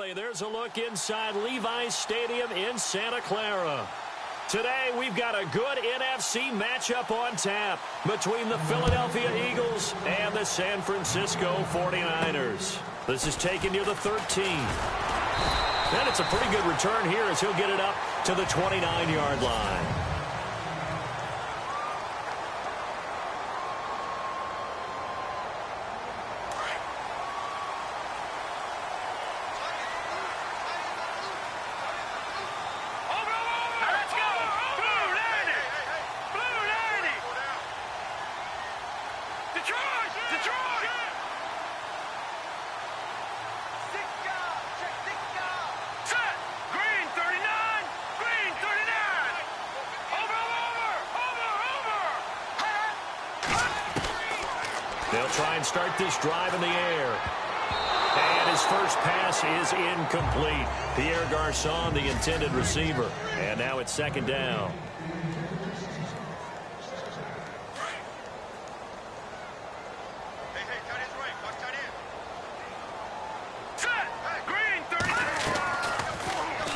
early. There's a look inside Levi's Stadium in Santa Clara. Today, we've got a good NFC matchup on tap between the Philadelphia Eagles and the San Francisco 49ers. This is taking you to 13. And it's a pretty good return here as he'll get it up to the 29-yard line. They'll try and start this drive in the air. And his first pass is incomplete. Pierre Garçon, the intended receiver. And now it's second down.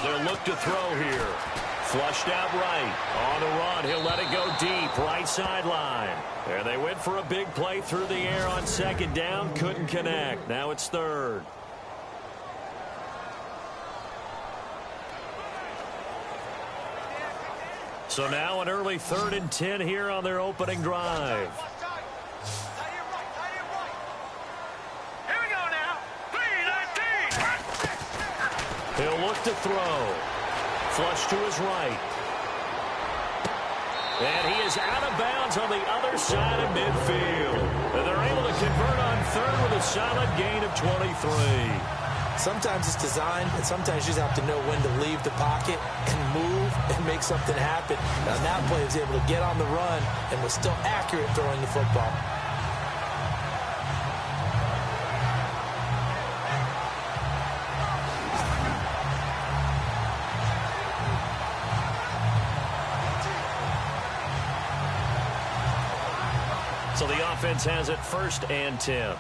They'll look to throw here. Flushed out right. On the run, he'll let it go deep. Right sideline. There they went for a big play through the air on second down. Couldn't connect. Now it's third. So now an early 3rd and 10 here on their opening drive. Here we go now. 3-19. He'll look to throw. Flush to his right. And he is out of bounds on the other side of midfield. And they're able to convert on third with a solid gain of 23. Sometimes it's designed, and sometimes you just have to know when to leave the pocket and move and make something happen. Now, that play was able to get on the run and was still accurate throwing the football. So the offense has it 1st and 10.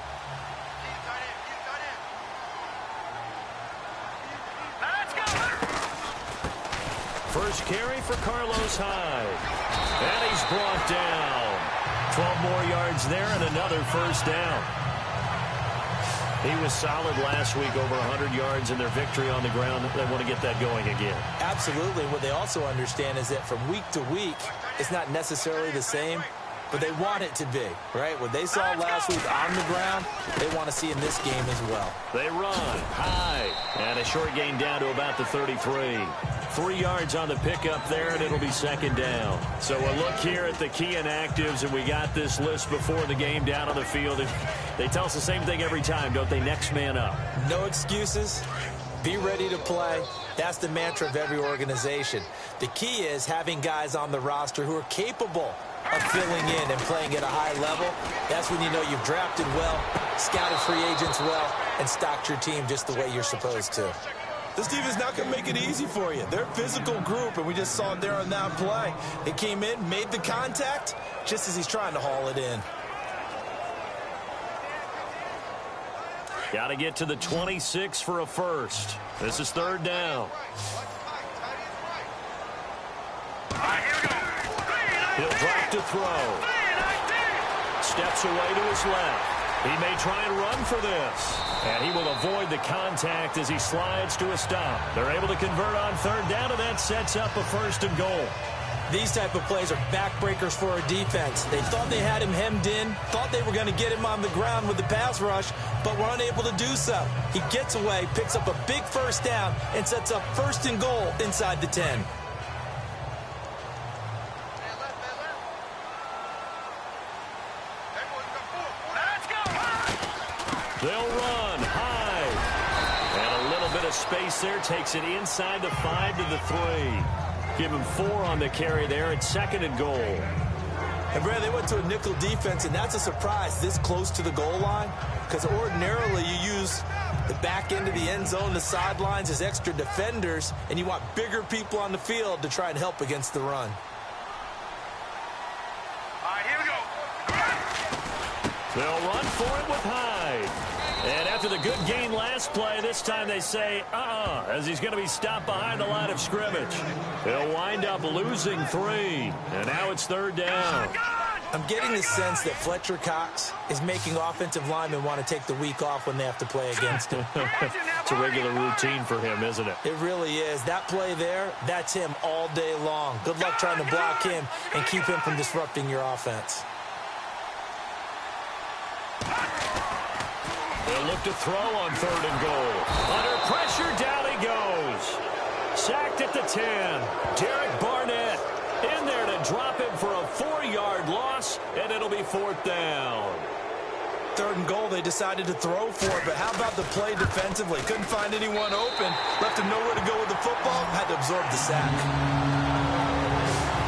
First carry for Carlos Hyde. And he's brought down. 12 more yards there and another first down. He was solid last week, over 100 yards in their victory on the ground. They want to get that going again. Absolutely. What they also understand is that from week to week, it's not necessarily the same, but they want it to be, right? What they saw last week on the ground, they want to see in this game as well. They run high, and a short gain down to about the 33. 3 yards on the pickup there, and it'll be second down. So a look here at the key inactives, and we got this list before the game down on the field. And they tell us the same thing every time, don't they? Next man up. No excuses. Be ready to play. That's the mantra of every organization. The key is having guys on the roster who are capable of filling in and playing at a high level. That's when you know you've drafted well, scouted free agents well, and stocked your team just the way you're supposed to. This defense not going to make it easy for you. They're a physical group, and we just saw it there on that play. They came in, made the contact, just as he's trying to haul it in. Got to get to the 26 for a first. This is third down. He'll drop to throw. Steps away to his left. He may try and run for this. And he will avoid the contact as he slides to a stop. They're able to convert on third down, and that sets up a 1st and goal. These type of plays are backbreakers for a defense. They thought they had him hemmed in, thought they were going to get him on the ground with the pass rush, but were unable to do so. He gets away, picks up a big first down, and sets up 1st and goal inside the 10. They'll run high. And a little bit of space there. Takes it inside the 5 to the 3. Give him 4 on the carry there. It's 2nd and goal. And, Brad, they went to a nickel defense, and that's a surprise this close to the goal line, because ordinarily you use the back end of the end zone, the sidelines as extra defenders, and you want bigger people on the field to try and help against the run. All right, here we go. They'll run for it with Hyde. And after the good gain last play, this time they say, as he's going to be stopped behind the line of scrimmage. He'll wind up losing 3. And now it's 3rd down. I'm getting the sense that Fletcher Cox is making offensive linemen want to take the week off when they have to play against him. It's a regular routine for him, isn't it? It really is. That play there, that's him all day long. Good luck trying to block him and keep him from disrupting your offense. They'll look to throw on 3rd and goal. Under pressure, down he goes. Sacked at the 10. Derek Barnett in there to drop him for a 4-yard loss, and it'll be 4th down. 3rd and goal, they decided to throw for it, but how about the play defensively? Couldn't find anyone open, left him nowhere to go with the football, had to absorb the sack.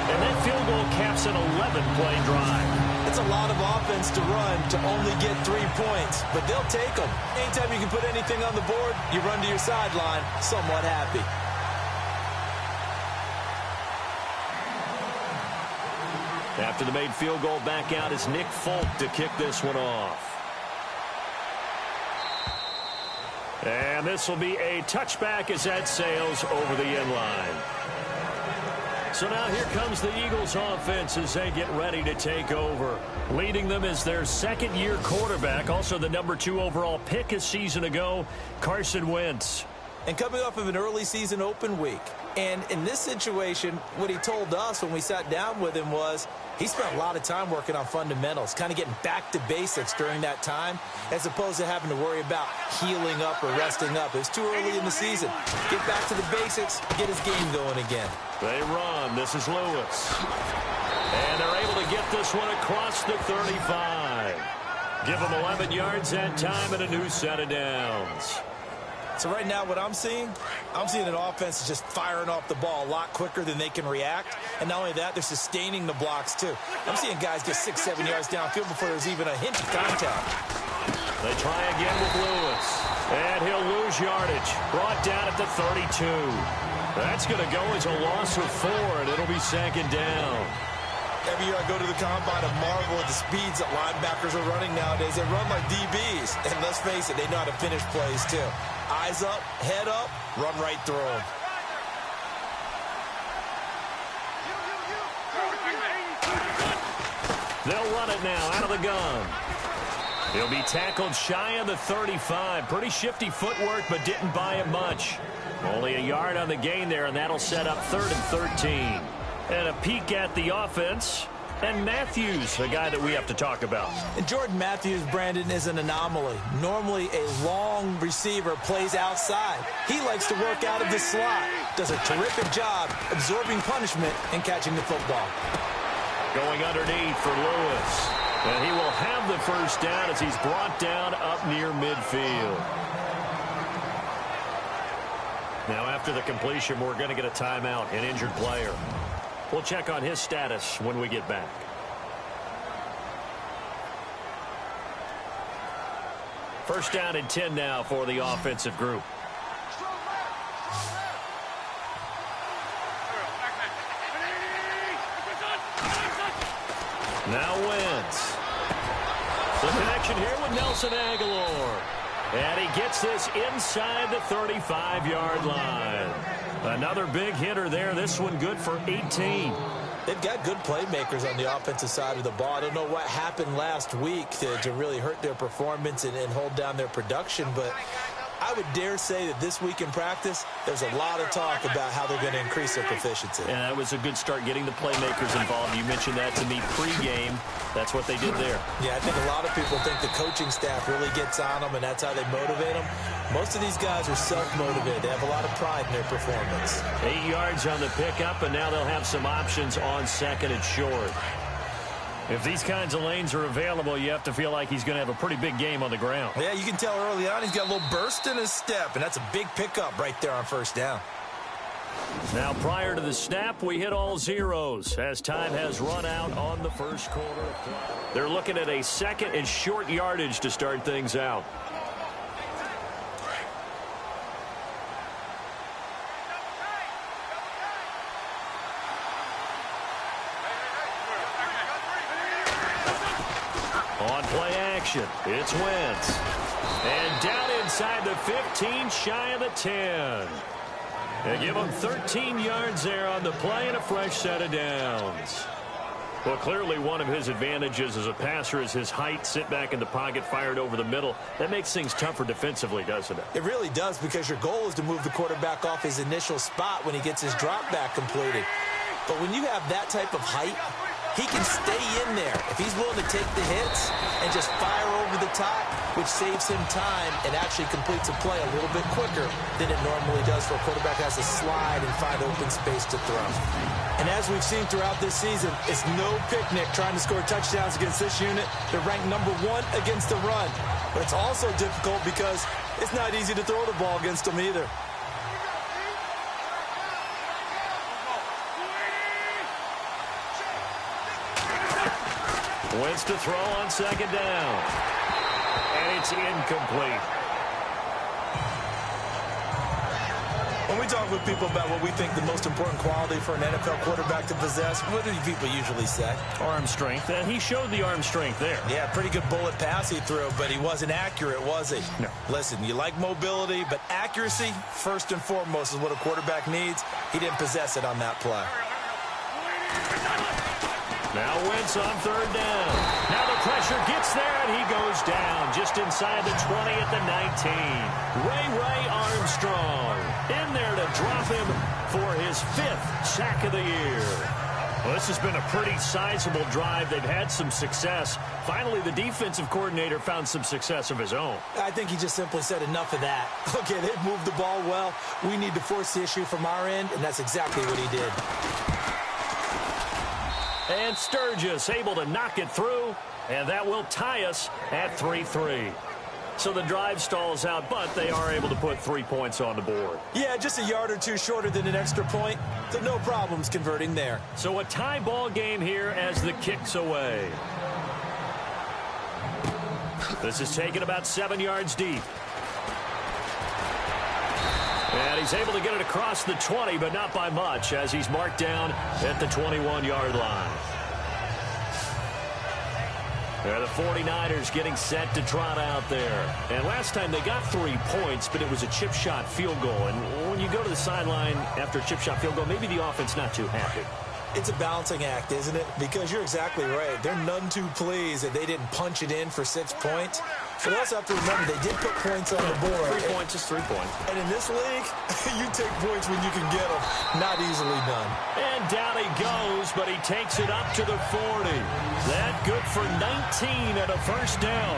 And that field goal caps an 11-play drive. It's a lot of offense to run to only get 3 points, but they'll take them. Anytime you can put anything on the board, you run to your sideline somewhat happy. After the made field goal, back out is Nick Folk to kick this one off. And this will be a touchback as that sails over the end line. So now here comes the Eagles offense as they get ready to take over. Leading them is their 2nd-year quarterback, also the number 2 overall pick a season ago, Carson Wentz. And coming off of an early season open week. And in this situation, what he told us when we sat down with him was he spent a lot of time working on fundamentals, kind of getting back to basics during that time, as opposed to having to worry about healing up or resting up. It was too early in the season. Get back to the basics, get his game going again. They run. This is Lewis. And they're able to get this one across the 35. Give them 11 yards that time and a new set of downs. So right now what I'm seeing an offense just firing off the ball a lot quicker than they can react. And not only that, they're sustaining the blocks too. I'm seeing guys get 6-7 yards downfield before there's even a hint of contact. They try again with Lewis. And he'll lose yardage. Brought down at the 32. That's going to go as a loss of 4, and it'll be 2nd down. Every year I go to the combine and marvel at the speeds that linebackers are running nowadays. They run like DBs. And let's face it, they know how to finish plays too. Eyes up, head up, run right through them. They'll run it now out of the gun. He'll be tackled shy of the 35. Pretty shifty footwork, but didn't buy him much. Only a yard on the gain there, and that'll set up 3rd and 13. And a peek at the offense. And Matthews, a guy that we have to talk about. And Jordan Matthews, Brandon, is an anomaly. Normally a long receiver plays outside. He likes to work out of the slot. Does a terrific job absorbing punishment and catching the football. Going underneath for Lewis. And he will have the 1st down as he's brought down up near midfield. Now after the completion, we're going to get a timeout, an injured player. We'll check on his status when we get back. First down and 10 now for the offensive group. Now Wentz. The connection here with Nelson Aguilar. And he gets this inside the 35-yard line. Another big hitter there. This one good for 18. They've got good playmakers on the offensive side of the ball. I don't know what happened last week to really hurt their performance and hold down their production, but I would dare say that this week in practice, there's a lot of talk about how they're going to increase their proficiency. And that was a good start getting the playmakers involved. You mentioned that to me pregame. That's what they did there. Yeah, I think a lot of people think the coaching staff really gets on them, and that's how they motivate them. Most of these guys are self-motivated. They have a lot of pride in their performance. 8 yards on the pickup, and now they'll have some options on 2nd and short. If these kinds of lanes are available, you have to feel like he's going to have a pretty big game on the ground. Yeah, you can tell early on he's got a little burst in his step, and that's a big pickup right there on 1st down. Now, prior to the snap, we hit all zeros as time has run out on the 1st quarter. They're looking at a 2nd and short yardage to start things out. On play action, it's Wentz. And down inside the 15, shy of the 10. They give him 13 yards there on the play and a fresh set of downs. Well, clearly one of his advantages as a passer is his height, sit back in the pocket, fired over the middle. That makes things tougher defensively, doesn't it? It really does, because your goal is to move the quarterback off his initial spot when he gets his drop back completed. But when you have that type of height, he can stay in there if he's willing to take the hits and just fire over the top, which saves him time and actually completes a play a little bit quicker than it normally does for a quarterback who has to slide and find open space to throw. And as we've seen throughout this season, it's no picnic trying to score touchdowns against this unit. They're ranked #1 against the run. But it's also difficult because it's not easy to throw the ball against them either. Wentz to throw on second down. And it's incomplete. When we talk with people about what we think the most important quality for an NFL quarterback to possess, what do people usually say? Arm strength, and he showed the arm strength there. Yeah, pretty good bullet pass he threw, but he wasn't accurate, was he? No. Listen, you like mobility, but accuracy, first and foremost, is what a quarterback needs. He didn't possess it on that play. Now Wentz on third down. Now the pressure gets there, and he goes down just inside the 20 at the 19. Ray Armstrong in there to drop him for his 5th sack of the year. Well, this has been a pretty sizable drive. They've had some success. Finally, the defensive coordinator found some success of his own. I think he just simply said enough of that. Okay, they've moved the ball well. We need to force the issue from our end, and that's exactly what he did. And Sturgis able to knock it through, and that will tie us at 3-3. So the drive stalls out, but they are able to put 3 points on the board. Yeah, just a yard or two shorter than an extra point, so no problems converting there. So a tie ball game here as the kick's away. This is taken about 7 yards deep. And he's able to get it across the 20, but not by much, as he's marked down at the 21-yard line. There, the 49ers getting set to trot out there. And last time they got 3 points, but it was a chip shot field goal. And when you go to the sideline after a chip shot field goal, maybe the offense not too happy. It's a balancing act, isn't it? Because you're exactly right. They're none too pleased that they didn't punch it in for 6 points. But they also have to remember they did put points on the board. 3 points is 3 points. And in this league, you take points when you can get them. Not easily done. And down he goes, but he takes it up to the 40. That good for 19 and a first down.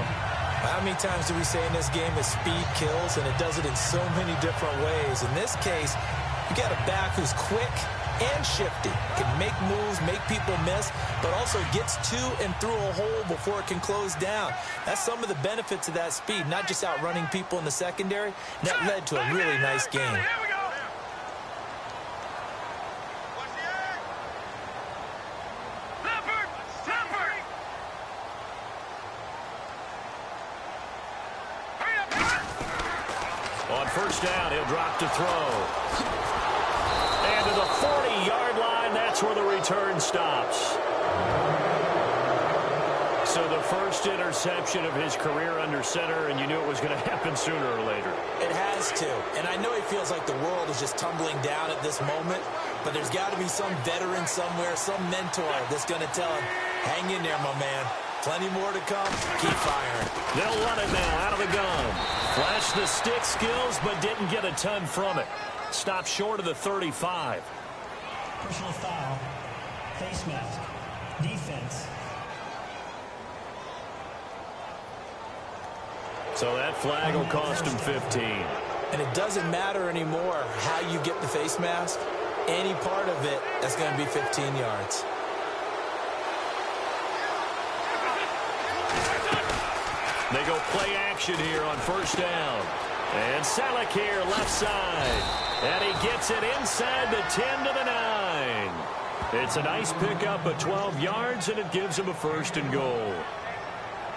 How many times do we say in this game that speed kills, and it does it in so many different ways? In this case, you got a back who's quick and shifty, can make moves, make people miss, but also gets to and through a hole before it can close down. That's some of the benefits of that speed, not just outrunning people in the secondary. That led to a really nice game. On first down, he'll drop to throw. And to the 40-yard line, that's where the return stops. So the first interception of his career under center, and you knew it was going to happen sooner or later. It has to. And I know he feels like the world is just tumbling down at this moment, but there's got to be some veteran somewhere, some mentor that's going to tell him, hang in there, my man. Plenty more to come. Keep firing. They'll run it now out of the gun. Flashed the stick skills, but didn't get a ton from it. Stopped short of the 35. Personal foul. Face mask. Defense. So that flag will cost him 15. And it doesn't matter anymore how you get the face mask. Any part of it, that's going to be 15 yards. They go play action here on first down. And Selleck here left side. And he gets it inside the 10 to the 9. It's a nice pickup of 12 yards, and it gives him a first and goal.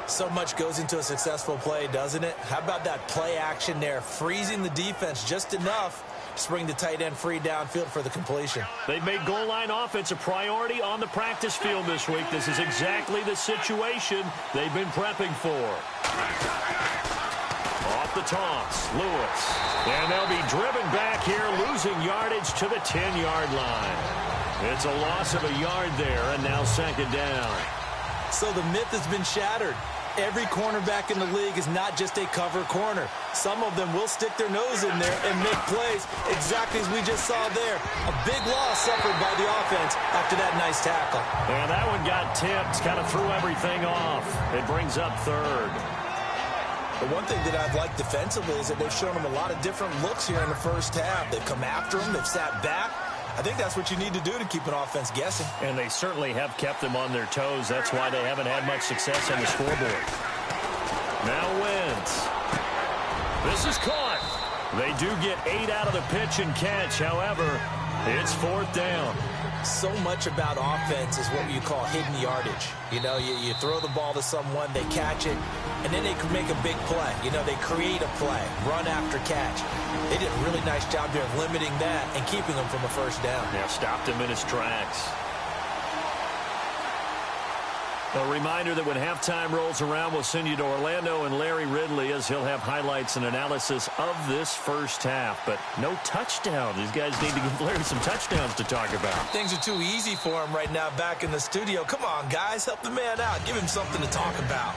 So much goes into a successful play, doesn't it? How about that play action there, freezing the defense just enough Just bring the tight end free downfield for the completion. They've made goal line offense a priority on the practice field this week. This is exactly the situation they've been prepping for. Off the toss, Lewis. And they'll be driven back here, losing yardage to the 10-yard line. It's a loss of a yard there, and now second down. So the myth has been shattered. Every cornerback in the league is not just a cover corner. Some of them will stick their nose in there and make plays exactly as we just saw there. A big loss suffered by the offense after that nice tackle. And that one got tipped, kind of threw everything off. It brings up third. The one thing that I've liked defensively is that they've shown them a lot of different looks here in the first half. They've come after them. They've sat back. I think that's what you need to do to keep an offense guessing. And they certainly have kept them on their toes. That's why they haven't had much success on the scoreboard. Now Wentz. This is caught. They do get 8 out of the pitch and catch. However, it's fourth down. So much about offense is what you call hidden yardage. You know, you throw the ball to someone, they catch it, and then they can make a big play. You know, they create a play, run after catch. They did a really nice job there of limiting that and keeping them from a first down. Yeah, stopped him in his tracks. A reminder that when halftime rolls around, we'll send you to Orlando and Larry Ridley as he'll have highlights and analysis of this first half. But no touchdown. These guys need to give Larry some touchdowns to talk about. Things are too easy for him right now back in the studio. Come on, guys. Help the man out. Give him something to talk about.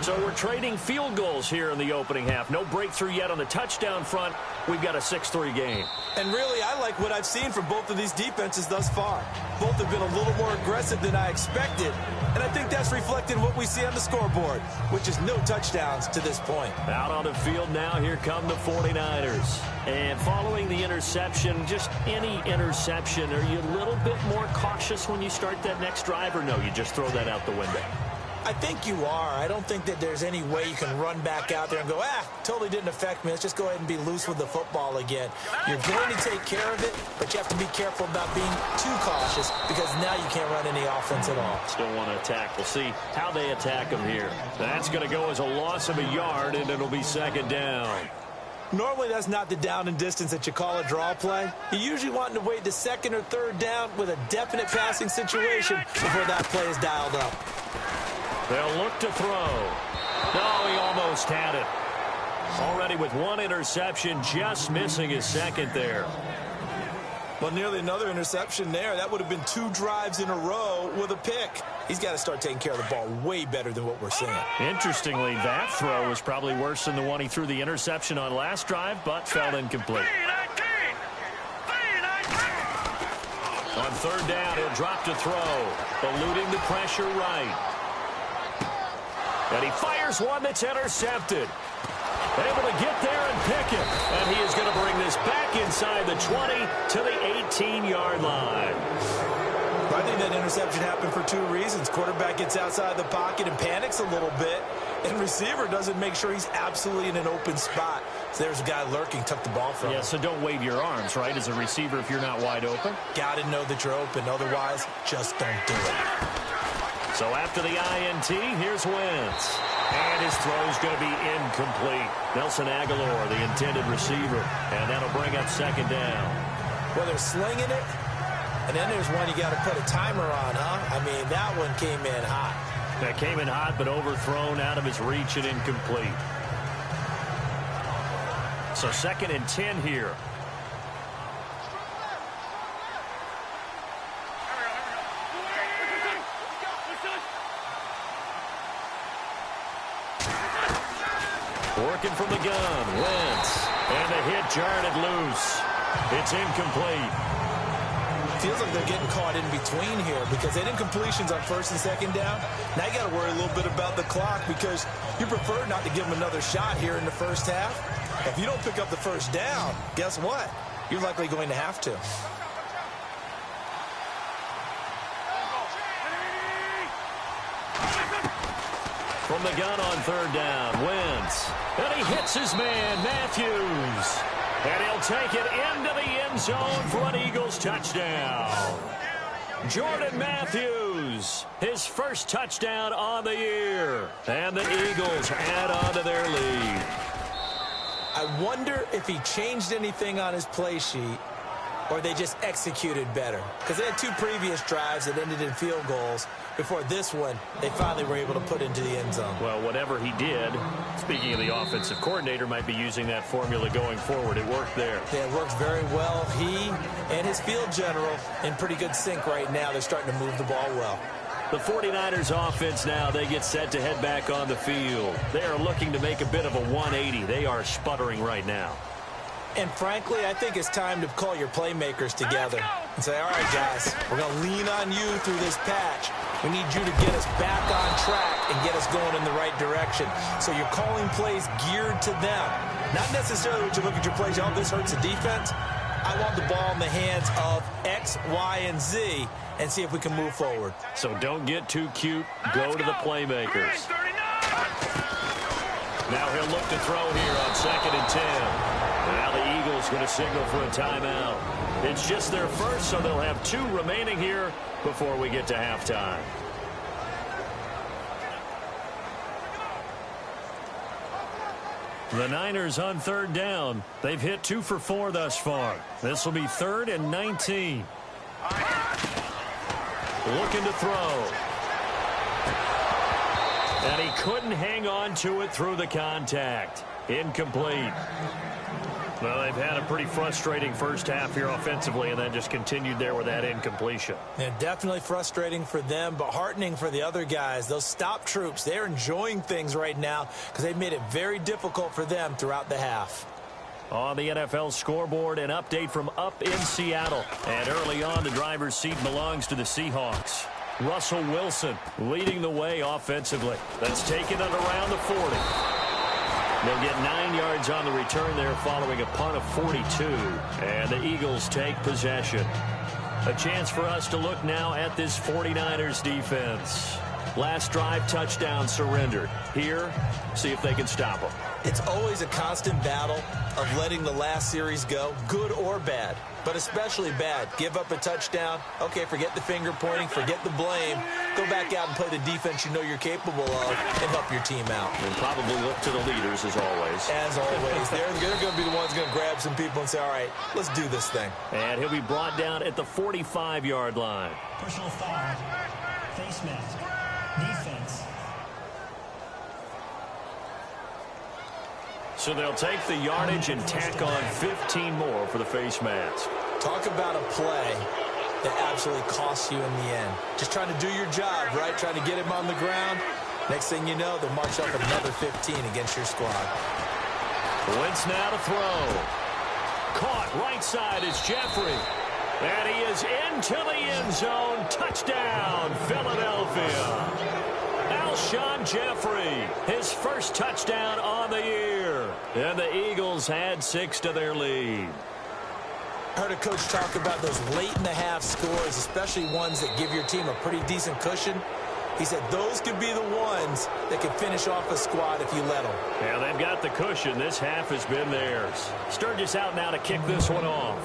So we're trading field goals here in the opening half. No breakthrough yet on the touchdown front. We've got a 6-3 game. And really, I like what I've seen from both of these defenses thus far. Both have been a little more aggressive than I expected. And I think that's reflected in what we see on the scoreboard, which is no touchdowns to this point. Out on the field now, here come the 49ers. And following the interception, just any interception, are you a little bit more cautious when you start that next drive, or no, you just throw that out the window? I think you are. I don't think that there's any way you can run back out there and go, totally didn't affect me. Let's just go ahead and be loose with the football again. You're going to take care of it, but you have to be careful about being too cautious because now you can't run any offense at all. Still want to attack. We'll see how they attack them here. That's going to go as a loss of a yard, and it'll be second down. Normally, that's not the down and distance that you call a draw play. You usually want to wait the second or third down with a definite passing situation before that play is dialed up. They'll look to throw. No, he almost had it. Already with one interception, just missing his second there. Well, nearly another interception there. That would have been 2 drives in a row with a pick. He's got to start taking care of the ball way better than what we're seeing. Interestingly, that throw was probably worse than the one he threw the interception on last drive, but fell incomplete. On third down, he'll drop to throw, eluding the pressure right. And he fires one that's intercepted. Able to get there and pick it. And he is going to bring this back inside the 20 to the 18-yard line. I think that interception happened for 2 reasons. Quarterback gets outside the pocket and panics a little bit. And receiver doesn't make sure he's absolutely in an open spot. So there's a guy lurking, took the ball from him. Yeah, so don't wave your arms, right, as a receiver if you're not wide open. Got to know that you're open. Otherwise, just don't do it. So after the INT, here's Wentz. And his throw's going to be incomplete. Nelson Aguilar, the intended receiver. And that'll bring up second down. Well, they're slinging it. And then there's one you got to put a timer on, huh? I mean, that one came in hot. That came in hot, but overthrown out of his reach and incomplete. So second and 10 here. Working from the gun, Wentz. And the hit jarred it loose. It's incomplete. Feels like they're getting caught in between here because they did incompletions on first and second down. Now you got to worry a little bit about the clock because you prefer not to give them another shot here in the first half. If you don't pick up the first down, guess what? You're likely going to have to. From the gun on third down, Wentz. And he hits his man, Matthews. And he'll take it into the end zone for an Eagles touchdown. Jordan Matthews, his first touchdown on the year. And the Eagles add on to their lead. I wonder if he changed anything on his play sheet or they just executed better. Because they had 2 previous drives that ended in field goals. Before this one, they finally were able to put into the end zone. Well, whatever he did, speaking of the offensive coordinator, might be using that formula going forward. It worked there. Yeah, it works very well. He and his field general in pretty good sync right now. They're starting to move the ball well. The 49ers offense now, they get set to head back on the field. They are looking to make a bit of a 180. They are sputtering right now. And frankly, I think it's time to call your playmakers together and say, all right, guys, we're going to lean on you through this patch. We need you to get us back on track and get us going in the right direction. So you're calling plays geared to them. Not necessarily when you look at your plays, oh, this hurts the defense. I want the ball in the hands of X, Y, and Z and see if we can move forward. So don't get too cute. Go to the playmakers. Now he'll look to throw here on 2nd and 10. Now the Eagles going to signal for a timeout. It's just their first, so they'll have 2 remaining here before we get to halftime. The Niners on 3rd down. They've hit 2 for 4 thus far. This will be 3rd and 19. Looking to throw. And he couldn't hang on to it through the contact. Incomplete. Well, they've had a pretty frustrating first half here offensively, and then just continued there with that incompletion. Yeah, definitely frustrating for them, but heartening for the other guys. Those stop troops, they're enjoying things right now because they've made it very difficult for them throughout the half. On the NFL scoreboard, an update from up in Seattle. And early on, the driver's seat belongs to the Seahawks. Russell Wilson leading the way offensively. That's taken it around the 40. They'll get 9 yards on the return there following a punt of 42. And the Eagles take possession. A chance for us to look now at this 49ers defense. Last drive, touchdown surrendered. Here, see if they can stop them. It's always a constant battle of letting the last series go, good or bad, but especially bad. Give up a touchdown. Okay, forget the finger pointing, forget the blame. Go back out and play the defense you know you're capable of and help your team out. And probably look to the leaders as always. As always. They're going to be the ones going to grab some people and say, all right, let's do this thing. And he'll be brought down at the 45-yard line. Personal foul. Face mask. Defense. So they'll take the yardage and tack on 15 more for the face mask. Talk about a play that absolutely costs you in the end. Just trying to do your job, right? Trying to get him on the ground. Next thing you know, they'll march up another 15 against your squad. Wentz now to throw. Caught right side is Jeffrey. And he is into the end zone. Touchdown, Philadelphia. Alshon Jeffrey, his first touchdown on the year. And the Eagles had 6 to their lead. I heard a coach talk about those late-in-the-half scores, especially ones that give your team a pretty decent cushion. He said those could be the ones that could finish off a squad if you let them. Yeah, they've got the cushion. This half has been theirs. Sturgis out now to kick this one off.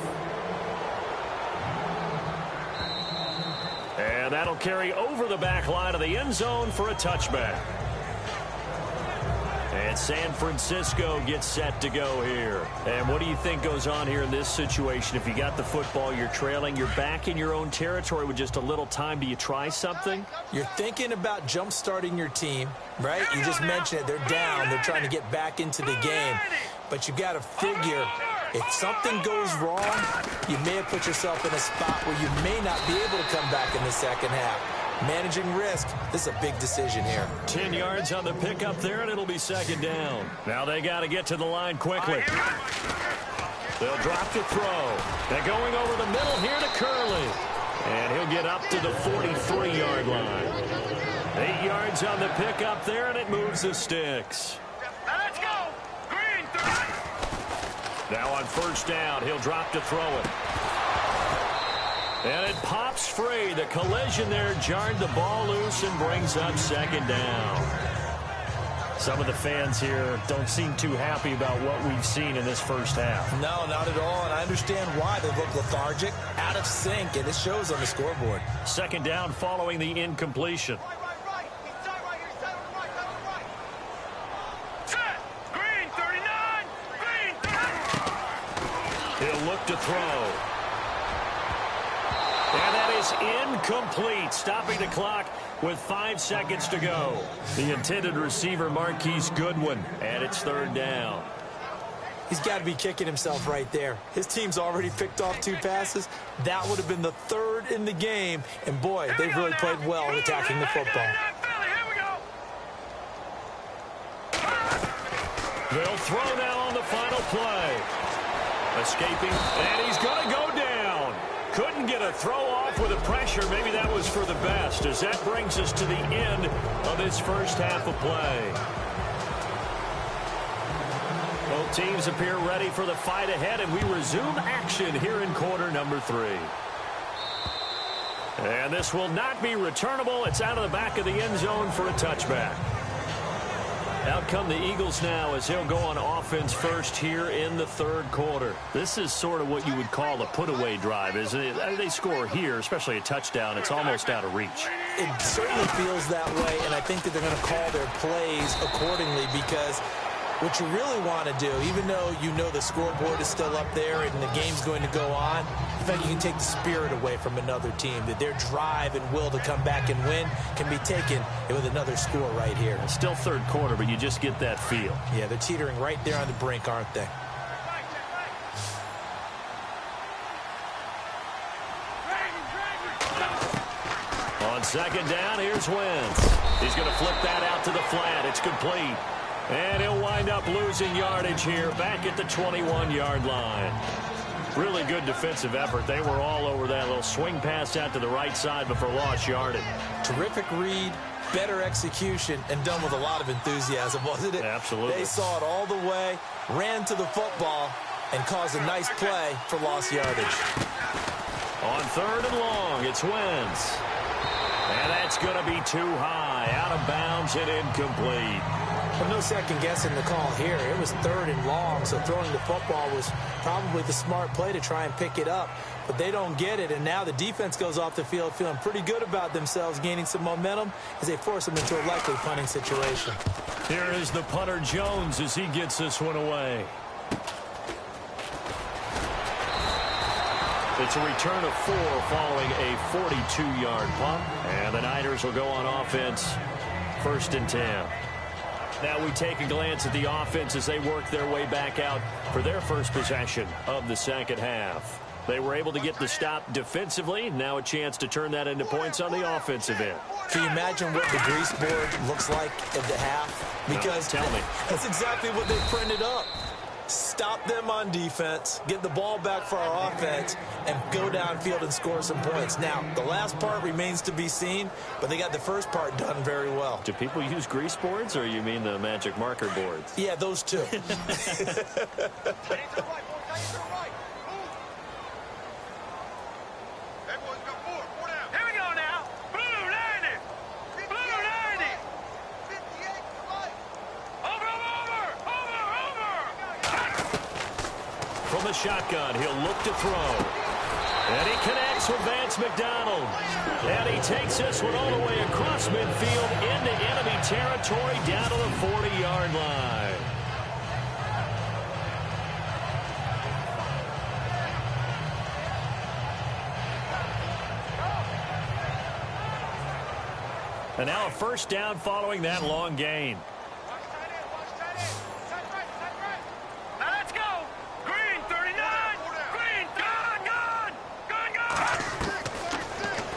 And that'll carry over the back line of the end zone for a touchback. And San Francisco gets set to go here. And what do you think goes on here in this situation? If you got the football, you're trailing, you're back in your own territory with just a little time. Do you try something? You're thinking about jump-starting your team, right? You just mentioned it. They're down. They're trying to get back into the game. But you got to figure, if something goes wrong, you may have put yourself in a spot where you may not be able to come back in the second half. Managing risk, this is a big decision here. 10 yards on the pickup there, and it'll be second down. Now they got to get to the line quickly. They'll drop the throw. They're going over the middle here to Curley. And he'll get up to the 43-yard line. 8 yards on the pickup there, and it moves the sticks. Now let's go. Green, 30. Now on first down, he'll drop to throw it. And it pops free. The collision there jarred the ball loose and brings up second down. Some of the fans here don't seem too happy about what we've seen in this first half. No, not at all, and I understand why. They look lethargic, out of sync, and it shows on the scoreboard. Second down following the incompletion. Set. Green, 39. Green, look to throw. And that is incomplete, stopping the clock with 5 seconds to go. The intended receiver, Marquise Goodwin, and it's third down. He's got to be kicking himself right there. His team's already picked off 2 passes. That would have been the 3rd in the game. And, boy, they've really played well attacking the football. They'll throw now on the final play. Escaping, and he's going to go down. Couldn't get a throw off with the pressure. Maybe that was for the best, as that brings us to the end of this first half of play. Both teams appear ready for the fight ahead, and we resume action here in quarter number 3. And this will not be returnable. It's out of the back of the end zone for a touchback. Out come the Eagles now as they'll go on offense first here in the 3rd quarter. This is sort of what you would call a put-away drive, isn't it? They score here, especially a touchdown. It's almost out of reach. It certainly feels that way, and I think that they're going to call their plays accordingly, because what you really want to do, even though you know the scoreboard is still up there and the game's going to go on, in fact, you can take the spirit away from another team, that their drive and will to come back and win can be taken with another score right here. It's still 3rd quarter, but you just get that feel. Yeah, they're teetering right there on the brink, aren't they? On 2nd down, here's Wentz. He's going to flip that out to the flat. It's complete. And he'll wind up losing yardage here back at the 21-yard line. Really good defensive effort. They were all over that little swing pass out to the right side before lost yardage. Terrific read, better execution, and done with a lot of enthusiasm, wasn't it? Absolutely. They saw it all the way, ran to the football, and caused a nice play for lost yardage. On 3rd and long, it's Wentz. And that's going to be too high, out of bounds and incomplete. Well, no second guessing the call here. It was 3rd and long, so throwing the football was probably the smart play to try and pick it up. But they don't get it, and now the defense goes off the field feeling pretty good about themselves, gaining some momentum as they force them into a likely punting situation. Here is the punter Jones as he gets this one away. It's a return of 4 following a 42-yard punt. And the Niners will go on offense, 1st and 10. Now we take a glance at the offense as they work their way back out for their first possession of the 2nd half. They were able to get the stop defensively. Now a chance to turn that into points on the offensive end. Can you imagine what the grease board looks like at the half? Because no, tell me. That's exactly what they printed up. Stop them on defense, get the ball back for our offense, and go downfield and score some points. Now, the last part remains to be seen, but they got the first part done very well. Do people use grease boards, or you mean the magic marker boards? Yeah, those two. From the shotgun, he'll look to throw. And he connects with Vance McDonald. And he takes this one all the way across midfield into enemy territory down to the 40-yard line. And now a 1st down following that long gain.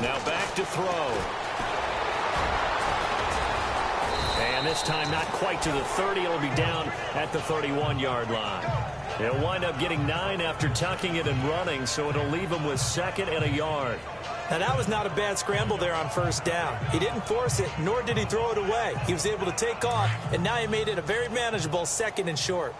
Now back to throw. And this time not quite to the 30. It'll be down at the 31-yard line. He'll wind up getting 9 after tucking it and running, so it'll leave him with 2nd and a yard. Now, that was not a bad scramble there on 1st down. He didn't force it, nor did he throw it away. He was able to take off, and now he made it a very manageable 2nd and short.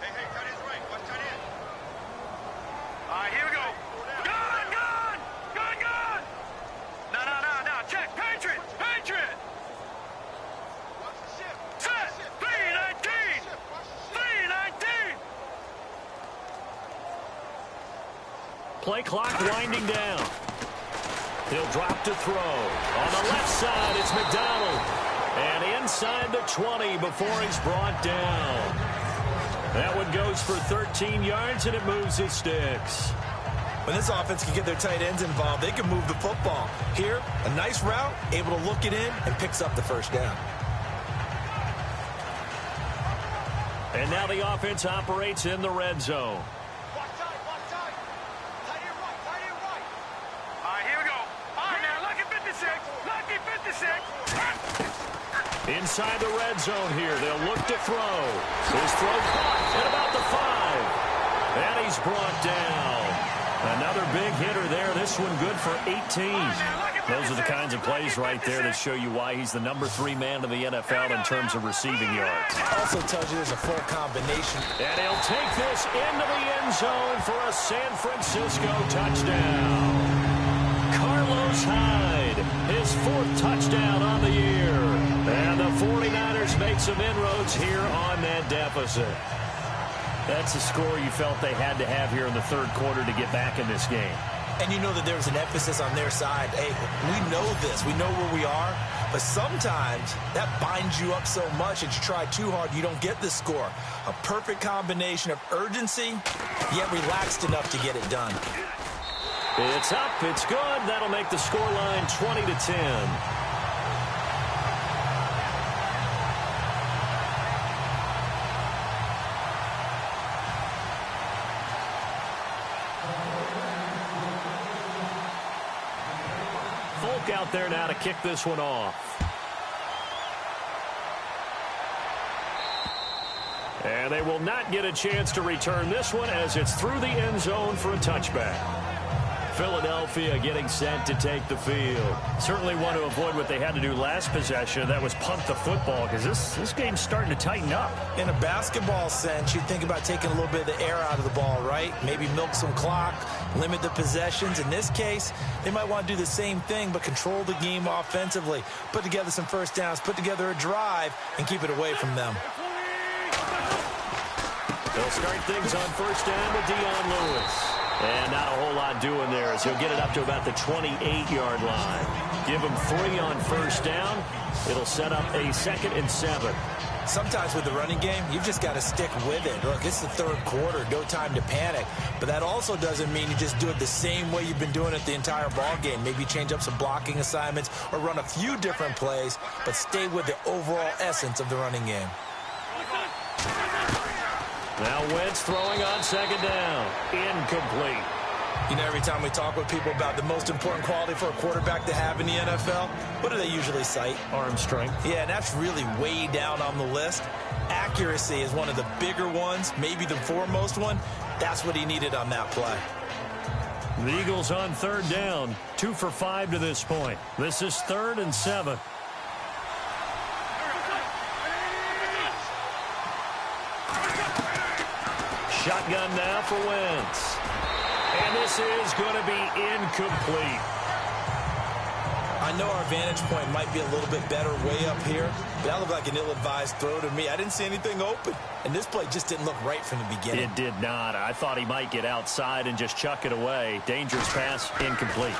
Play clock winding down. He'll drop to throw. On the left side, it's McDonald. And inside the 20 before he's brought down. That one goes for 13 yards, and it moves his sticks. When this offense can get their tight ends involved, they can move the football. Here, a nice route, able to look it in, and picks up the first down. And now the offense operates in the red zone. Watch tight. Tight end right. All right, here we go. All right, now, lucky 56. Inside the red zone here, they'll look to throw. His throw caught at about the 5. And he's brought down. Another big hitter there. This one good for 18. Those are the kinds of plays right there that show you why he's the number 3 man in the NFL in terms of receiving yards. Also tells you there's a full combination. And he'll take this into the end zone for a San Francisco touchdown. Carlos Hyde, his 4th touchdown on the year. And the 49ers make some inroads here on that deficit. That's the score you felt they had to have here in the 3rd quarter to get back in this game. And you know that there's an emphasis on their side. Hey, we know this. We know where we are. But sometimes that binds you up so much that you try too hard, you don't get the score. A perfect combination of urgency, yet relaxed enough to get it done. It's up. It's good. That'll make the scoreline 20-10. Folk out there now to kick this one off. And they will not get a chance to return this one as it's through the end zone for a touchback. Philadelphia getting set to take the field. Certainly want to avoid what they had to do last possession. That was punt the football because this game's starting to tighten up. In a basketball sense, you think about taking a little bit of the air out of the ball, right? Maybe milk some clock, limit the possessions. In this case, they might want to do the same thing but control the game offensively. Put together some first downs, put together a drive, and keep it away from them. They'll start things on first down with Dion Lewis. And not a whole lot doing there as he'll get it up to about the 28-yard line. Give him 3 on first down. It'll set up a 2nd and 7. Sometimes with the running game, you've just got to stick with it. Look, it's the 3rd quarter, no time to panic. But that also doesn't mean you just do it the same way you've been doing it the entire ball game. Maybe change up some blocking assignments or run a few different plays, but stay with the overall essence of the running game. Now Wentz throwing on 2nd down. Incomplete. You know, every time we talk with people about the most important quality for a quarterback to have in the NFL, what do they usually cite? Arm strength. Yeah, and that's really way down on the list. Accuracy is one of the bigger ones, maybe the foremost one. That's what he needed on that play. The Eagles on 3rd down. 2 for 5 to this point. This is 3rd and 7. Shotgun now for Wentz. And this is going to be incomplete. I know our vantage point might be a little bit better way up here, but that looked like an ill-advised throw to me. I didn't see anything open, and this play just didn't look right from the beginning. It did not. I thought he might get outside and just chuck it away. Dangerous pass, incomplete.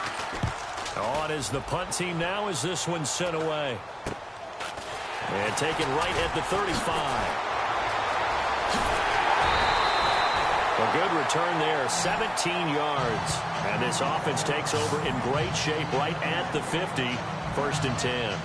On is the punt team now as this one's sent away. And taken right at the 35. A good return there, 17 yards. And this offense takes over in great shape right at the 50, 1st and 10.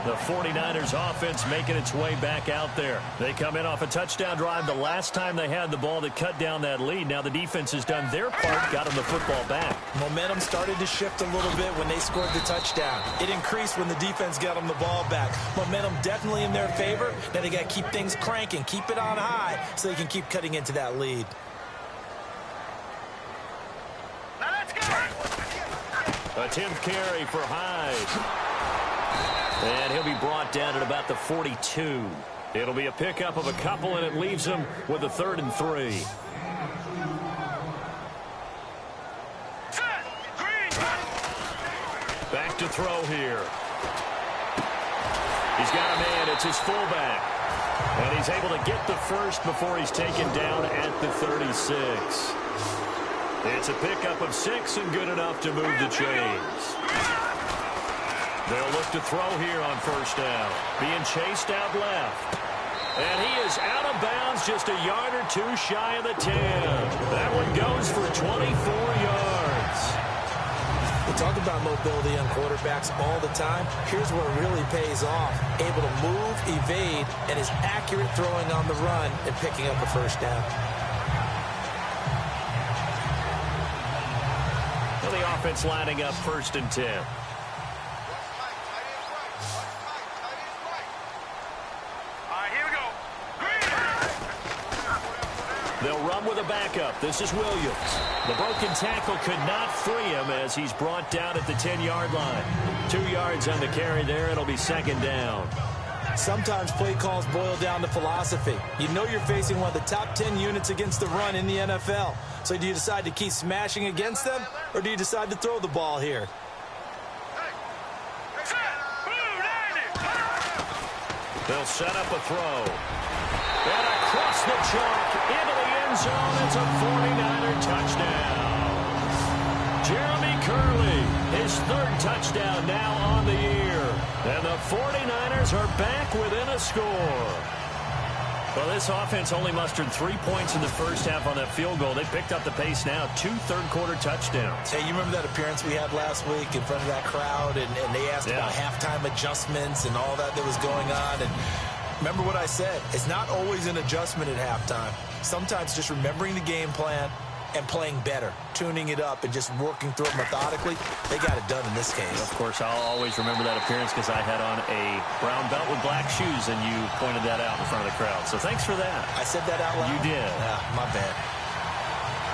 The 49ers offense making its way back out there. They come in off a touchdown drive the last time they had the ball that cut down that lead. Now the defense has done their part, got them the football back. Momentum started to shift a little bit when they scored the touchdown. It increased when the defense got them the ball back. Momentum definitely in their favor. Now they got to keep things cranking, keep it on high so they can keep cutting into that lead. A 10th carry for Hyde. And he'll be brought down at about the 42. It'll be a pickup of a couple, and it leaves him with a 3rd and 3. Back to throw here. He's got a man. It's his fullback. And he's able to get the first before he's taken down at the 36. It's a pickup of 6 and good enough to move the chains. They'll look to throw here on first down. Being chased out left. And he is out of bounds just a yard or 2 shy of the 10. That one goes for 24 yards. about mobility on quarterbacks all the time. Here's where it really pays off. Able to move, evade, and is accurate throwing on the run and picking up a first down. Well, the offense lining up 1st and 10. They'll run with a backup. This is Williams. The broken tackle could not free him as he's brought down at the 10-yard line. 2 yards on the carry there. It'll be 2nd down. Sometimes play calls boil down to philosophy. You know you're facing one of the top 10 units against the run in the NFL. So do you decide to keep smashing against them, or do you decide to throw the ball here? They'll set up a throw. And across the chalk into the end zone. It's a 49er touchdown. Jeremy Curley, his 3rd touchdown now on the year. And the 49ers are back within a score. Well, this offense only mustered 3 points in the first half on that field goal. They picked up the pace now. 2 third-quarter touchdowns. Hey, you remember that appearance we had last week in front of that crowd, and they asked about halftime adjustments and all that was going on, and remember what I said. It's not always an adjustment at halftime. Sometimes just remembering the game plan and playing better, tuning it up and just working through it methodically. They got it done in this case. Of course, I'll always remember that appearance because I had on a brown belt with black shoes, and you pointed that out in front of the crowd. So thanks for that. I said that out loud? You did. My bad.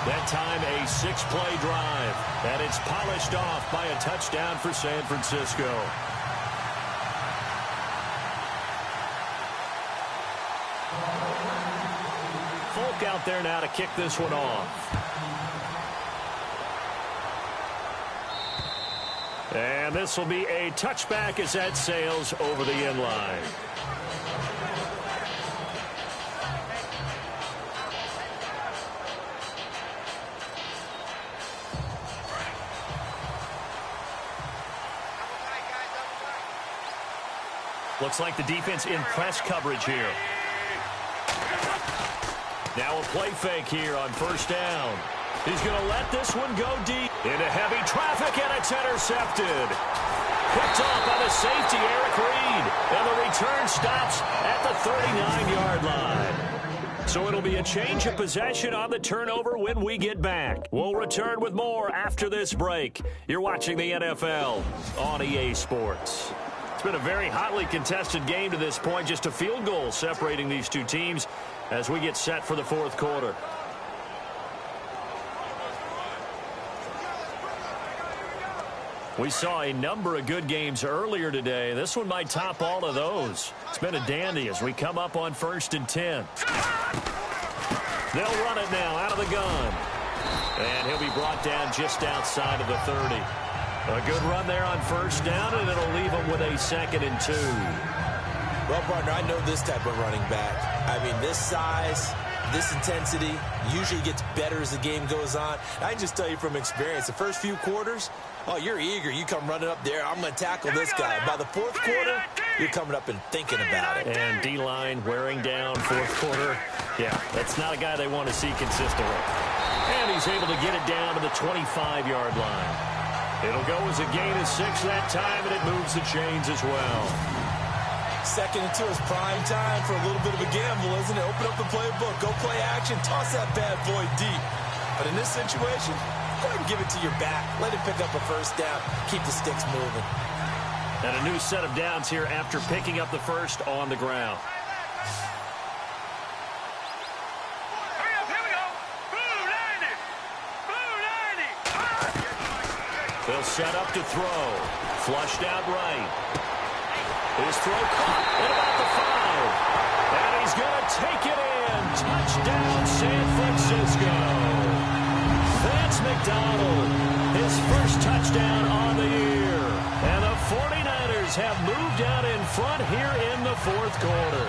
That time a 6-play drive, and it's polished off by a touchdown for San Francisco. Folk out there now to kick this one off. And this will be a touchback as that sails over the end line. Looks like the defense in press coverage here. Now a play fake here on 1st down. He's going to let this one go deep into heavy traffic, and it's intercepted. Picked off by the safety, Eric Reed. And the return stops at the 39-yard line. So it'll be a change of possession on the turnover when we get back. We'll return with more after this break. You're watching the NFL on EA Sports. It's been a very hotly contested game to this point. Just a field goal separating these two teams as we get set for the 4th quarter. We saw a number of good games earlier today. This one might top all of those. It's been a dandy as we come up on 1st and 10. They'll run it now out of the gun. And he'll be brought down just outside of the 30. A good run there on 1st down, and it'll leave him with a 2nd and 2. Well, partner, I know this type of running back. I mean, this size, this intensity usually gets better as the game goes on. I can just tell you from experience, the first few quarters, oh, you're eager. You come running up there. I'm going to tackle this guy. By the 4th quarter, you're coming up and thinking about it. And D-line wearing down 4th quarter. Yeah, that's not a guy they want to see consistently. And he's able to get it down to the 25-yard line. It'll go as a gain of 6 that time, and it moves the chains as well. 2nd and 2 is prime time for a little bit of a gamble, isn't it? Open up the playbook. Go play action. Toss that bad boy deep. But in this situation, go ahead and give it to your back. Let him pick up a 1st down. Keep the sticks moving. And a new set of downs here after picking up the 1st on the ground. They'll set up to throw. Flushed out right. His throw caught at about the 5. And he's going to take it in. Touchdown, San Francisco. Vance McDonald, his 1st touchdown on the year. And the 49ers have moved out in front here in the 4th quarter.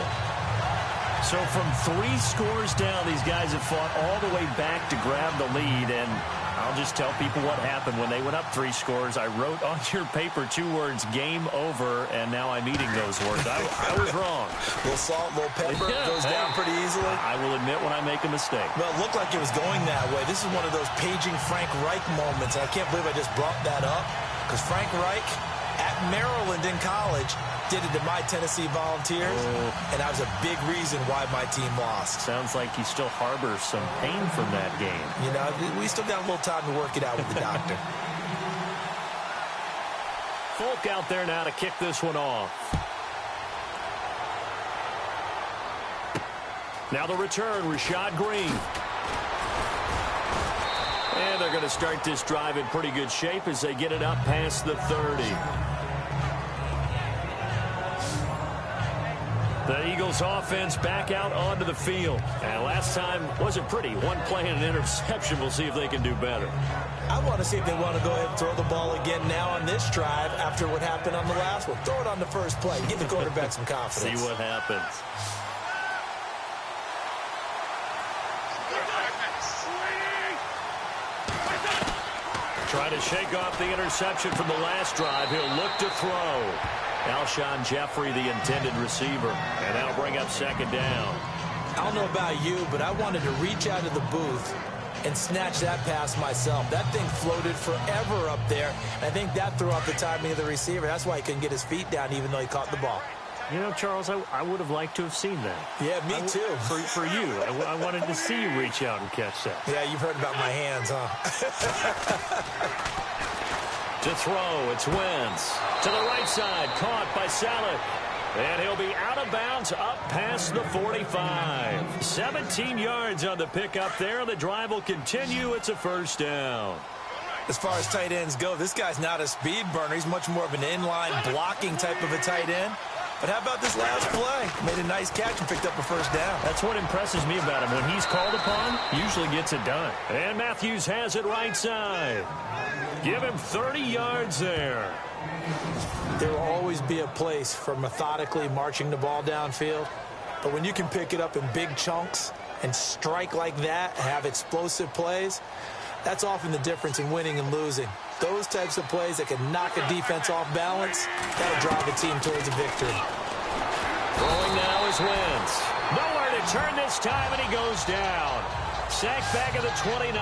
So from 3 scores down, these guys have fought all the way back to grab the lead. And I'll just tell people what happened when they went up 3 scores. I wrote on your paper 2 words, game over, and now I'm eating those words. I was wrong. A little salt, a little pepper, goes down pretty easily. I will admit when I make a mistake. Well, it looked like it was going that way. This is one of those paging Frank Reich moments, and I can't believe I just brought that up, because Frank Reich at Maryland in college did it to my Tennessee Volunteers, and that was a big reason why my team lost. Sounds like he still harbors some pain from that game. You know, we still got a little time to work it out with the doctor. Folk out there now to kick this one off. Now the return, Rashad Green. And they're going to start this drive in pretty good shape as they get it up past the 30. The Eagles offense back out onto the field. And last time wasn't pretty. One play and an interception. We'll see if they can do better. I want to see if they want to go ahead and throw the ball again now on this drive after what happened on the last one. Throw it on the first play. Give the quarterback some confidence. See what happens. Try to shake off the interception from the last drive. He'll look to throw. Alshon Jeffrey, the intended receiver. And that'll bring up second down. I don't know about you, but I wanted to reach out of the booth and snatch that pass myself. That thing floated forever up there. And I think that threw off the timing of the receiver. That's why he couldn't get his feet down even though he caught the ball. You know, Charles, I would have liked to have seen that. Yeah, me too. For you. I wanted to see you reach out and catch that. Yeah, you've heard about my hands, huh? To throw, it's Wentz. To the right side, caught by Saleh. And he'll be out of bounds up past the 45. 17 yards on the pickup there. The drive will continue. It's a first down. As far as tight ends go, this guy's not a speed burner. He's much more of an inline blocking type of a tight end. But how about this last play? Made a nice catch and picked up a first down. That's what impresses me about him. When he's called upon, usually gets it done. And Matthews has it right side. Give him 30 yards there. There will always be a place for methodically marching the ball downfield. But when you can pick it up in big chunks and strike like that, have explosive plays, that's often the difference in winning and losing. Those types of plays that can knock a defense off balance, that'll drive a team towards a victory. Throwing now is Wentz. Nowhere to turn this time, and he goes down. Sacked back at the 29.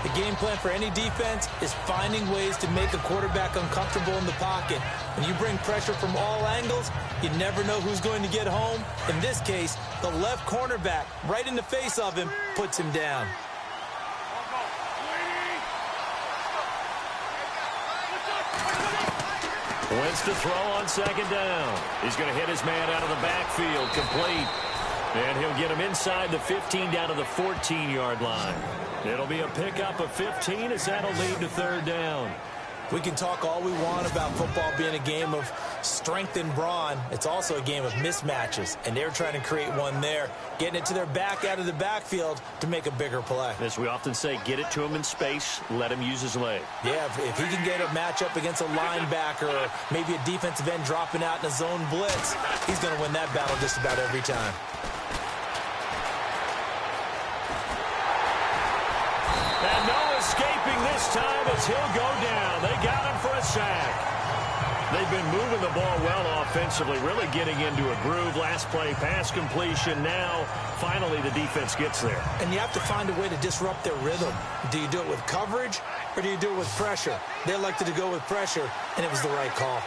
The game plan for any defense is finding ways to make a quarterback uncomfortable in the pocket. When you bring pressure from all angles, you never know who's going to get home. In this case, the left cornerback, right in the face of him, puts him down. Wentz to throw on second down. He's going to hit his man out of the backfield, complete. And he'll get him inside the 15 down to the 14-yard line. It'll be a pickup of 15 as that'll lead to third down. We can talk all we want about football being a game of strength and brawn. It's also a game of mismatches, and they're trying to create one there, getting it to their back out of the backfield to make a bigger play. As we often say, get it to him in space, let him use his leg. Yeah, if he can get a matchup against a linebacker or maybe a defensive end dropping out in a zone blitz, he's going to win that battle just about every time. And no escaping this time as he'll go down. They got him for a sack. They've been moving the ball well offensively, really getting into a groove. Last play, pass completion. Now, finally, the defense gets there. And you have to find a way to disrupt their rhythm. Do you do it with coverage or do you do it with pressure? They elected to go with pressure, and it was the right call.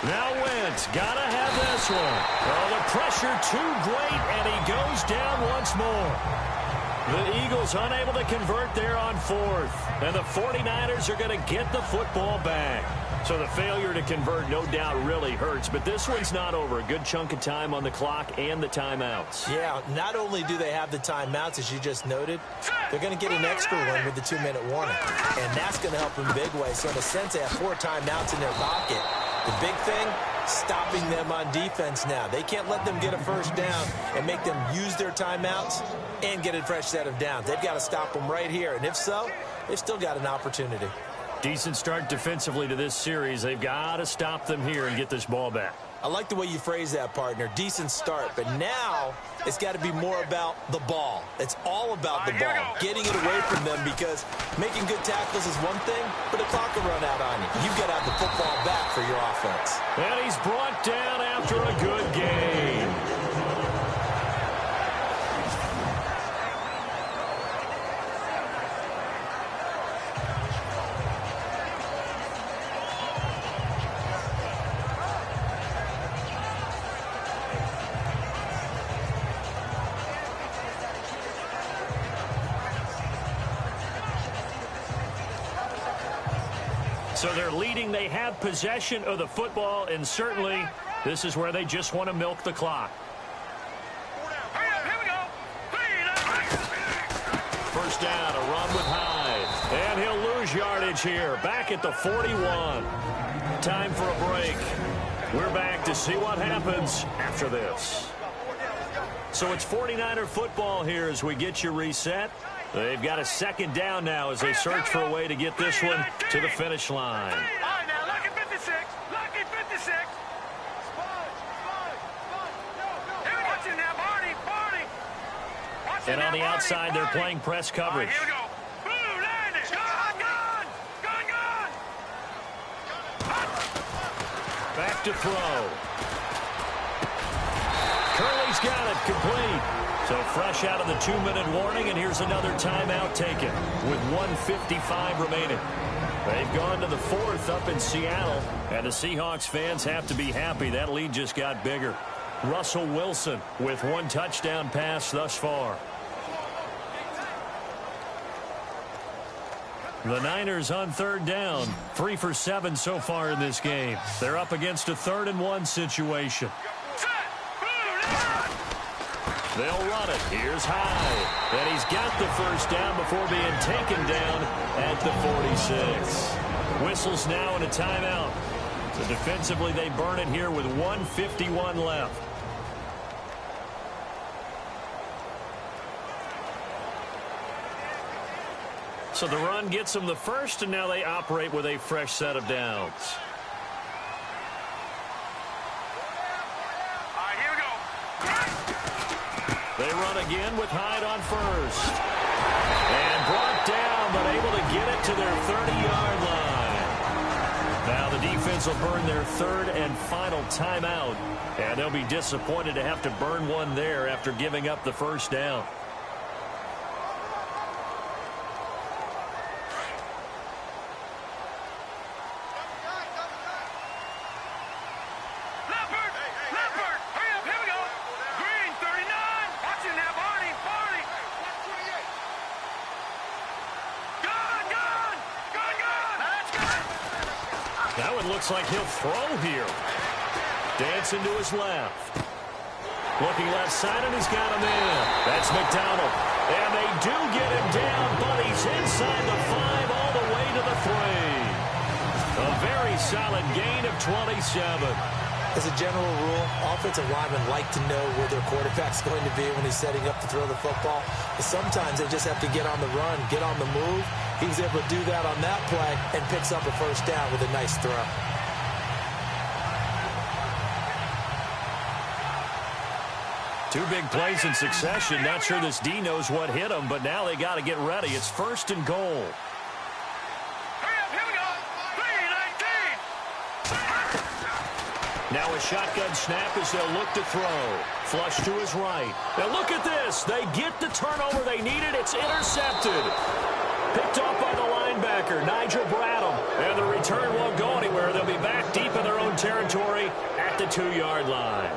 Now Wentz, gotta have this one. Oh, the pressure too great, and he goes down once more. The Eagles unable to convert there on fourth. And the 49ers are going to get the football back. So the failure to convert, no doubt, really hurts. But this one's not over. A good chunk of time on the clock and the timeouts. Yeah, not only do they have the timeouts, as you just noted, they're going to get an extra one with the 2-minute warning. And that's going to help in a big way. So in a sense, they have 4 timeouts in their pocket. The big thing, stopping them on defense now. They can't let them get a first down and make them use their timeouts and get a fresh set of downs. They've got to stop them right here. And if so, they've still got an opportunity. Decent start defensively to this series. They've got to stop them here and get this ball back. I like the way you phrase that, partner. Decent start, but now it's got to be more about the ball. It's all about the ball, getting it away from them, because making good tackles is one thing, but the clock will run out on you. You've got to have the football back for your offense. And he's brought down after a good game. So they're leading. They have possession of the football, and certainly this is where they just want to milk the clock. Here we go. First down, a run with Hyde. And he'll lose yardage here, back at the 41. Time for a break. We're back to see what happens after this. So it's 49er football here as we get you reset. They've got a second down now as they search for a way to get this one to the finish line. All right, now, lucky 56. Lucky 56. Watch it now, Barney. Barney. Watch it And now, on the Barney, outside, they're Barney. playing press All right, coverage. here we go. Boom, land it. Gun. Back to throw. Curley's got it, complete. So fresh out of the 2-minute warning, and here's another timeout taken with 1:55 remaining. They've gone to the fourth up in Seattle, and the Seahawks fans have to be happy. That lead just got bigger. Russell Wilson with one touchdown pass thus far. The Niners on third down, 3 for 7 so far in this game. They're up against a 3rd-and-1 situation. They'll run it. Here's Hyde. And he's got the first down before being taken down at the 46. Whistles now in a timeout. So defensively, they burn it here with 1:51 left. So the run gets them the first, and now they operate with a fresh set of downs. They run again with Hyde on first. And brought down, but able to get it to their 30-yard line. Now the defense will burn their 3rd and final timeout. And they'll be disappointed to have to burn one there after giving up the first down. Now it looks like he'll throw here. Dancing to his left. Looking left side, and he's got him in. That's McDonald. And they do get him down, but he's inside the 5 all the way to the 3. A very solid gain of 27. As a general rule, offensive linemen like to know where their quarterback's going to be when he's setting up to throw the football. But sometimes they just have to get on the run, get on the move. He was able to do that on that play and picks up a first down with a nice throw. Two big plays in succession. Not sure this D knows what hit him, but now they got to get ready. It's 1st and goal. Now a shotgun snap as they'll look to throw. Flush to his right. Now look at this. They get the turnover they needed. It's intercepted. Picked off by the linebacker, Nigel Bradham. And the return won't go anywhere. They'll be back deep in their own territory at the 2-yard line.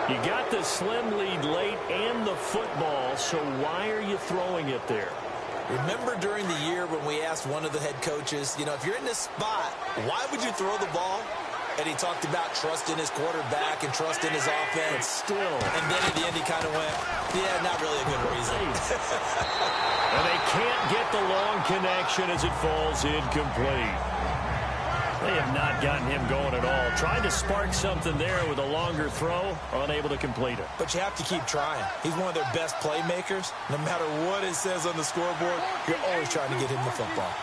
You got the slim lead late and the football, so why are you throwing it there? Remember during the year when we asked one of the head coaches, if you're in this spot, why would you throw the ball? And he talked about trust in his quarterback and trust in his offense. Still. And then at the end he kind of went, yeah, not really a good reason. And they can't get the long connection as it falls incomplete. They have not gotten him going at all. Tried to spark something there with a longer throw, unable to complete it. But you have to keep trying. He's one of their best playmakers. No matter what it says on the scoreboard, you're always trying to get him the football.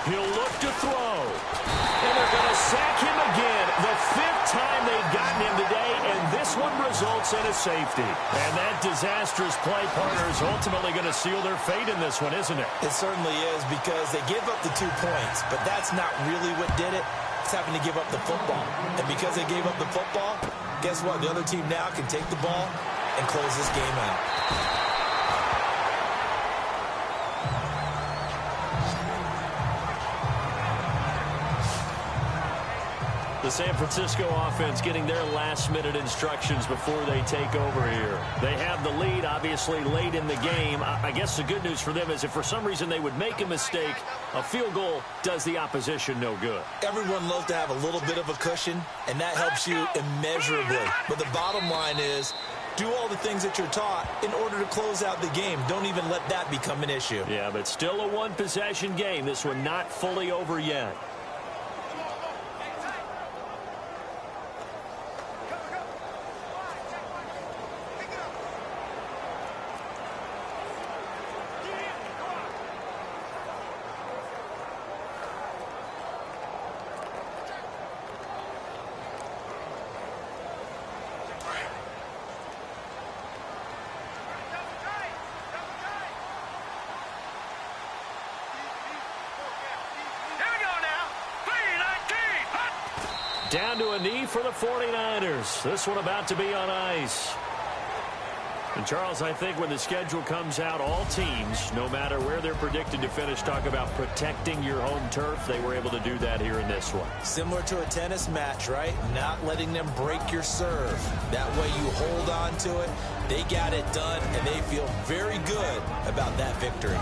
He'll look to throw. And they're going to sack him again. The 5th time they've gotten him today, and this one results in a safety. And that disastrous play partner is ultimately going to seal their fate in this one, isn't it? It certainly is, because they give up the 2 points, but that's not really what did it. It's having to give up the football. And because they gave up the football, guess what? The other team now can take the ball and close this game out. The San Francisco offense getting their last-minute instructions before they take over here. They have the lead, obviously, late in the game. I guess the good news for them is if for some reason they would make a mistake, a field goal does the opposition no good. Everyone loves to have a little bit of a cushion, and that helps you immeasurably. But the bottom line is, do all the things that you're taught in order to close out the game. Don't even let that become an issue. Yeah, but still a one-possession game. This one not fully over yet. Down to a knee for the 49ers. This one about to be on ice. And, Charles, I think when the schedule comes out, all teams, no matter where they're predicted to finish, talk about protecting your home turf. They were able to do that here in this one. Similar to a tennis match, right? Not letting them break your serve. That way you hold on to it. They got it done, and they feel very good about that victory.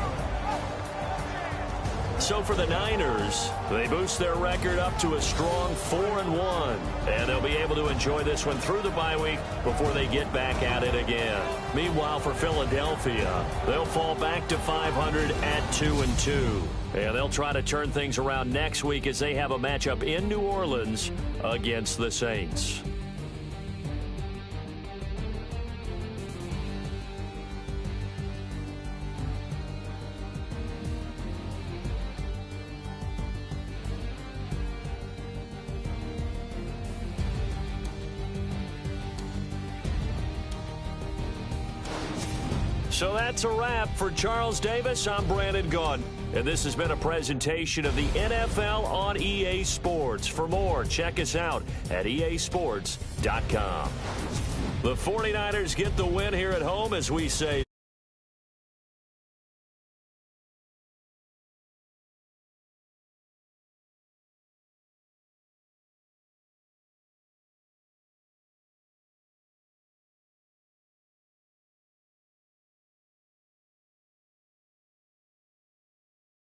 So for the Niners, they boost their record up to a strong 4-1. And they'll be able to enjoy this one through the bye week before they get back at it again. Meanwhile, for Philadelphia, they'll fall back to 500 at 2-2. And they'll try to turn things around next week as they have a matchup in New Orleans against the Saints. So that's a wrap. For Charles Davis, I'm Brandon Gaudin. And this has been a presentation of the NFL on EA Sports. For more, check us out at easports.com. The 49ers get the win here at home, as we say.